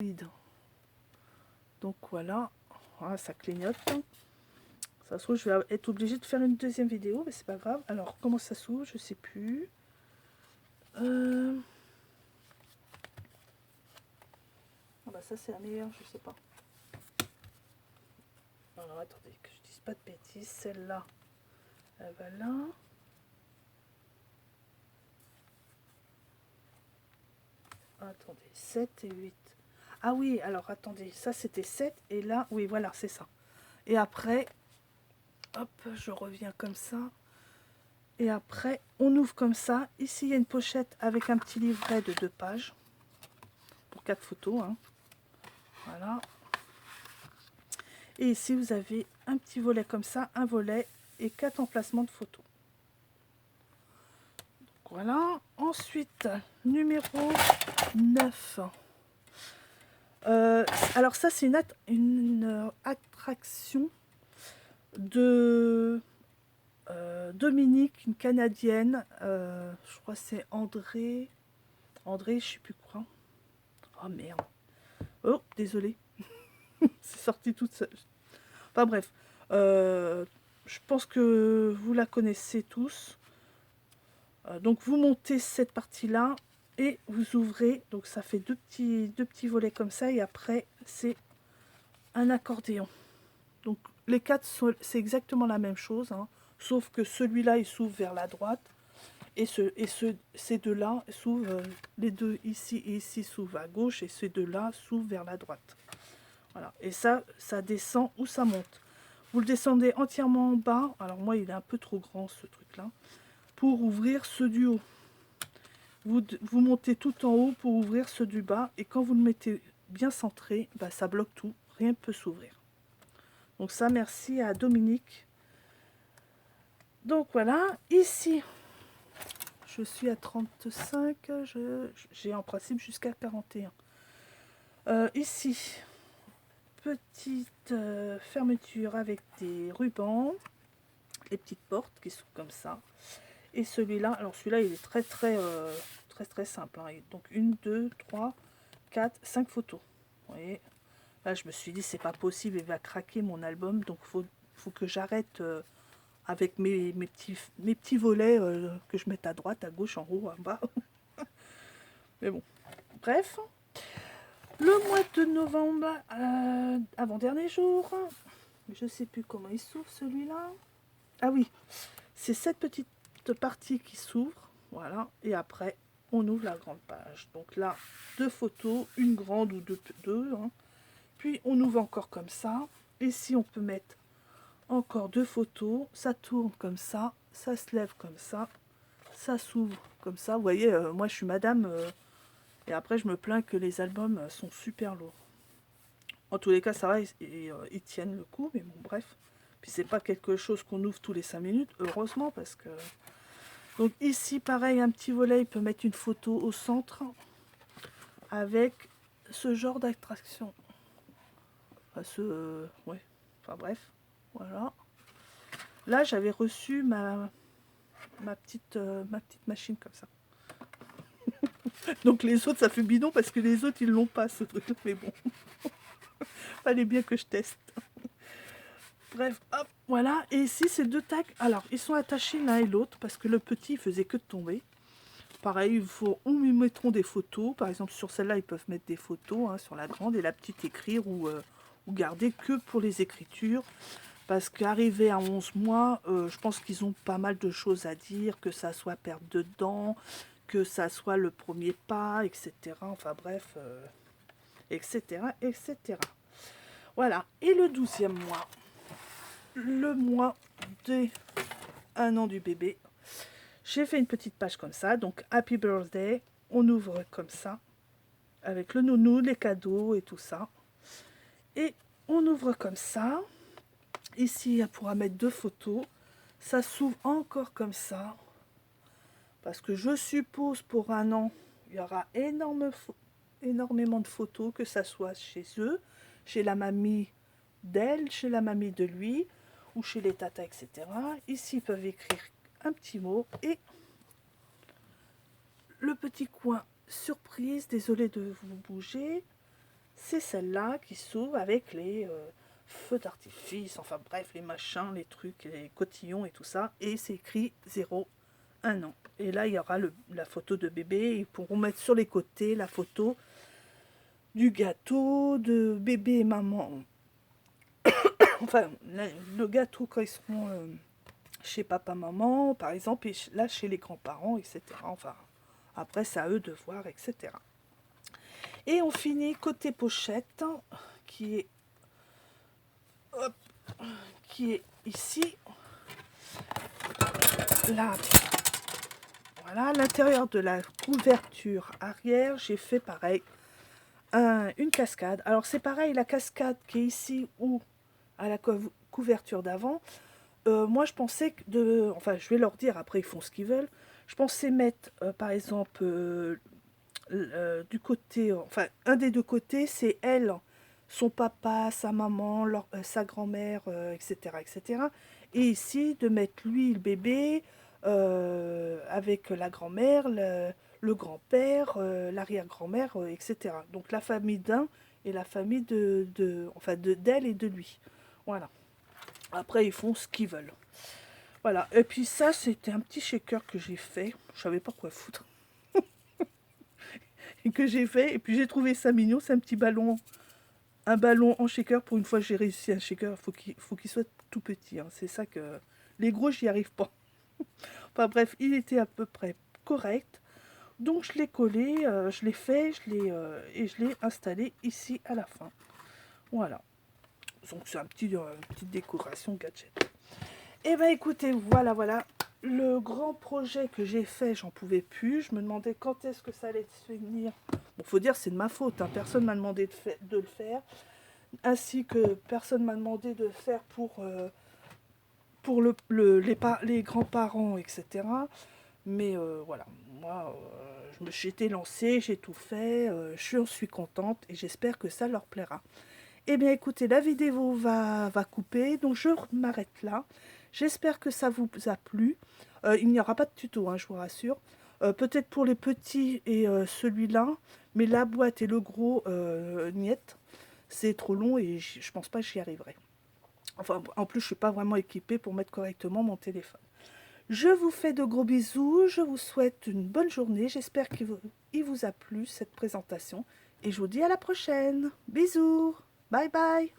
vide. Donc voilà, ça clignote. Ça se trouve, je vais être obligée de faire une deuxième vidéo, mais c'est pas grave. Alors, comment ça s'ouvre, je sais plus. Ah bah ça c'est la meilleure, je sais pas. Alors attendez, que je dise pas de bêtises. Celle-là, elle va là. Attendez, 7 et 8. Ah oui, alors attendez, ça c'était 7 et là, oui voilà, c'est ça. Et après, hop, je reviens comme ça. Et après, on ouvre comme ça. Ici, il y a une pochette avec un petit livret de 2 pages. Pour 4 photos, hein. Voilà. Et ici, vous avez un petit volet comme ça, un volet et 4 emplacements de photos. Donc, voilà. Ensuite, numéro 9. Alors ça, c'est une attraction de Dominique, une Canadienne. Je crois que c'est André, je sais plus quoi. Oh merde. Oh, désolé. C'est sorti toute seule. Enfin bref. Je pense que vous la connaissez tous. Donc vous montez cette partie-là et vous ouvrez. Donc ça fait deux petits volets comme ça. Et après, c'est un accordéon. Donc les 4, c'est exactement la même chose. Hein, sauf que celui-là, il s'ouvre vers la droite. Et ces deux-là s'ouvrent, les deux ici et ici s'ouvrent à gauche. Et ces deux-là s'ouvrent vers la droite. Voilà. Et ça descend ou ça monte. Vous le descendez entièrement en bas. Alors moi, il est un peu trop grand ce truc-là. Pour ouvrir ceux du haut. Vous montez tout en haut pour ouvrir ceux du bas. Et quand vous le mettez bien centré, bah, ça bloque tout. Rien ne peut s'ouvrir. Donc ça, merci à Dominique. Donc voilà. Ici, je suis à 35. J'ai en principe jusqu'à 41. Ici, petite fermeture avec des rubans. Les petites portes qui sont comme ça. Et celui-là, alors celui-là, il est très simple. Hein. Donc 1, 2, 3, 4, 5 photos. Vous voyez, là, je me suis dit, c'est pas possible, il va craquer mon album. Donc faut que j'arrête avec mes petits volets que je mette à droite, à gauche, en haut, en bas. Mais bon, bref. Le mois de novembre, avant-dernier jour. Je sais plus comment il s'ouvre celui-là. Ah oui, c'est cette petite partie qui s'ouvre, voilà, et après on ouvre la grande page. Donc là, 2 photos, une grande ou deux hein. Puis on ouvre encore comme ça. Ici on peut mettre encore 2 photos, ça tourne comme ça se lève comme ça s'ouvre comme ça. Vous voyez, moi je suis madame, et après je me plains que les albums sont super lourds. En tous les cas, ça va, ils tiennent le coup, mais bon, bref. Puis c'est pas quelque chose qu'on ouvre tous les 5 minutes, heureusement, parce que... Donc ici, pareil, un petit volet, il peut mettre une photo au centre avec ce genre d'attraction. Enfin, ouais, enfin bref, voilà. Là, j'avais reçu ma petite machine comme ça. Donc les autres, ça fait bidon parce que les autres, ils l'ont pas, ce truc-là, mais bon. Fallait bien que je teste. Bref, hop, voilà. Et ici, ces 2 tags, alors, ils sont attachés l'un et l'autre parce que le petit, il faisait que de tomber. Pareil, il faut, ou ils mettront des photos. Par exemple, sur celle-là, ils peuvent mettre des photos, hein, sur la grande, et la petite écrire ou garder que pour les écritures. Parce qu'arrivé à 11 mois, je pense qu'ils ont pas mal de choses à dire, que ça soit perte de dents, que ça soit le premier pas, etc. Enfin bref, etc., etc. Voilà. Et le 12e mois, le mois de 1 an du bébé. J'ai fait une petite page comme ça, donc Happy Birthday, on ouvre comme ça, avec le nounou, les cadeaux et tout ça. Et on ouvre comme ça. Ici, on pourra mettre 2 photos. Ça s'ouvre encore comme ça, parce que je suppose pour 1 an, il y aura énormément de photos, que ça soit chez eux, chez la mamie d'elle, chez la mamie de lui, ou chez les tatas, etc. Ici, ils peuvent écrire un petit mot et le petit coin surprise, désolé de vous bouger, c'est celle-là qui s'ouvre avec les feux d'artifice, enfin bref, les machins, les trucs, les cotillons et tout ça. Et c'est écrit 0, 1 an. Et là, il y aura la photo de bébé. Ils pourront mettre sur les côtés la photo du gâteau, de bébé et maman. Enfin, le gâteau quand ils seront chez papa, maman, par exemple, et là, chez les grands-parents, etc. Enfin, après, c'est à eux de voir, etc. Et on finit côté pochette, qui est, hop, qui est ici. Là, voilà, à l'intérieur de la couverture arrière, j'ai fait pareil, une cascade. Alors c'est pareil, la cascade qui est ici ou à la couverture d'avant, moi je pensais enfin je vais leur dire, après ils font ce qu'ils veulent, je pensais mettre par exemple du côté, enfin un des deux côtés, c'est elle, son papa, sa maman, sa grand-mère, etc., etc. Et ici, de mettre lui, le bébé, avec la grand-mère, le grand-père, l'arrière-grand-mère, etc. Donc la famille d'un et la famille enfin d'elle et de lui. Voilà. Après, ils font ce qu'ils veulent. Voilà. Et puis ça, c'était un petit shaker que j'ai fait. Je savais pas quoi foutre. Et que j'ai fait. Et puis j'ai trouvé ça mignon. C'est un petit ballon. Un ballon en shaker. Pour une fois, j'ai réussi un shaker. Faut qu'il soit tout petit. Hein. C'est ça que... Les gros, j'y arrive pas. Enfin bref, il était à peu près correct. Donc je l'ai collé, je l'ai fait, et je l'ai installé ici à la fin. Voilà. Donc c'est une petite décoration gadget. Et ben écoutez, voilà. Le grand projet que j'ai fait, j'en pouvais plus. Je me demandais quand est-ce que ça allait se finir. Bon, faut dire, c'est de ma faute. Hein. Personne m'a demandé de le faire. Ainsi que personne m'a demandé de le faire pour les grands-parents, etc. Mais voilà, moi, j'étais lancée, j'ai tout fait, je suis contente et j'espère que ça leur plaira. Eh bien écoutez, la vidéo va couper, donc je m'arrête là. J'espère que ça vous a plu. Il n'y aura pas de tuto, hein, je vous rassure. Peut-être pour les petits et celui-là, mais la boîte et le gros, niet, c'est trop long et je pense pas que j'y arriverai. Enfin, en plus, je suis pas vraiment équipée pour mettre correctement mon téléphone. Je vous fais de gros bisous, je vous souhaite une bonne journée, j'espère qu'il vous a plu cette présentation et je vous dis à la prochaine. Bisous, bye bye.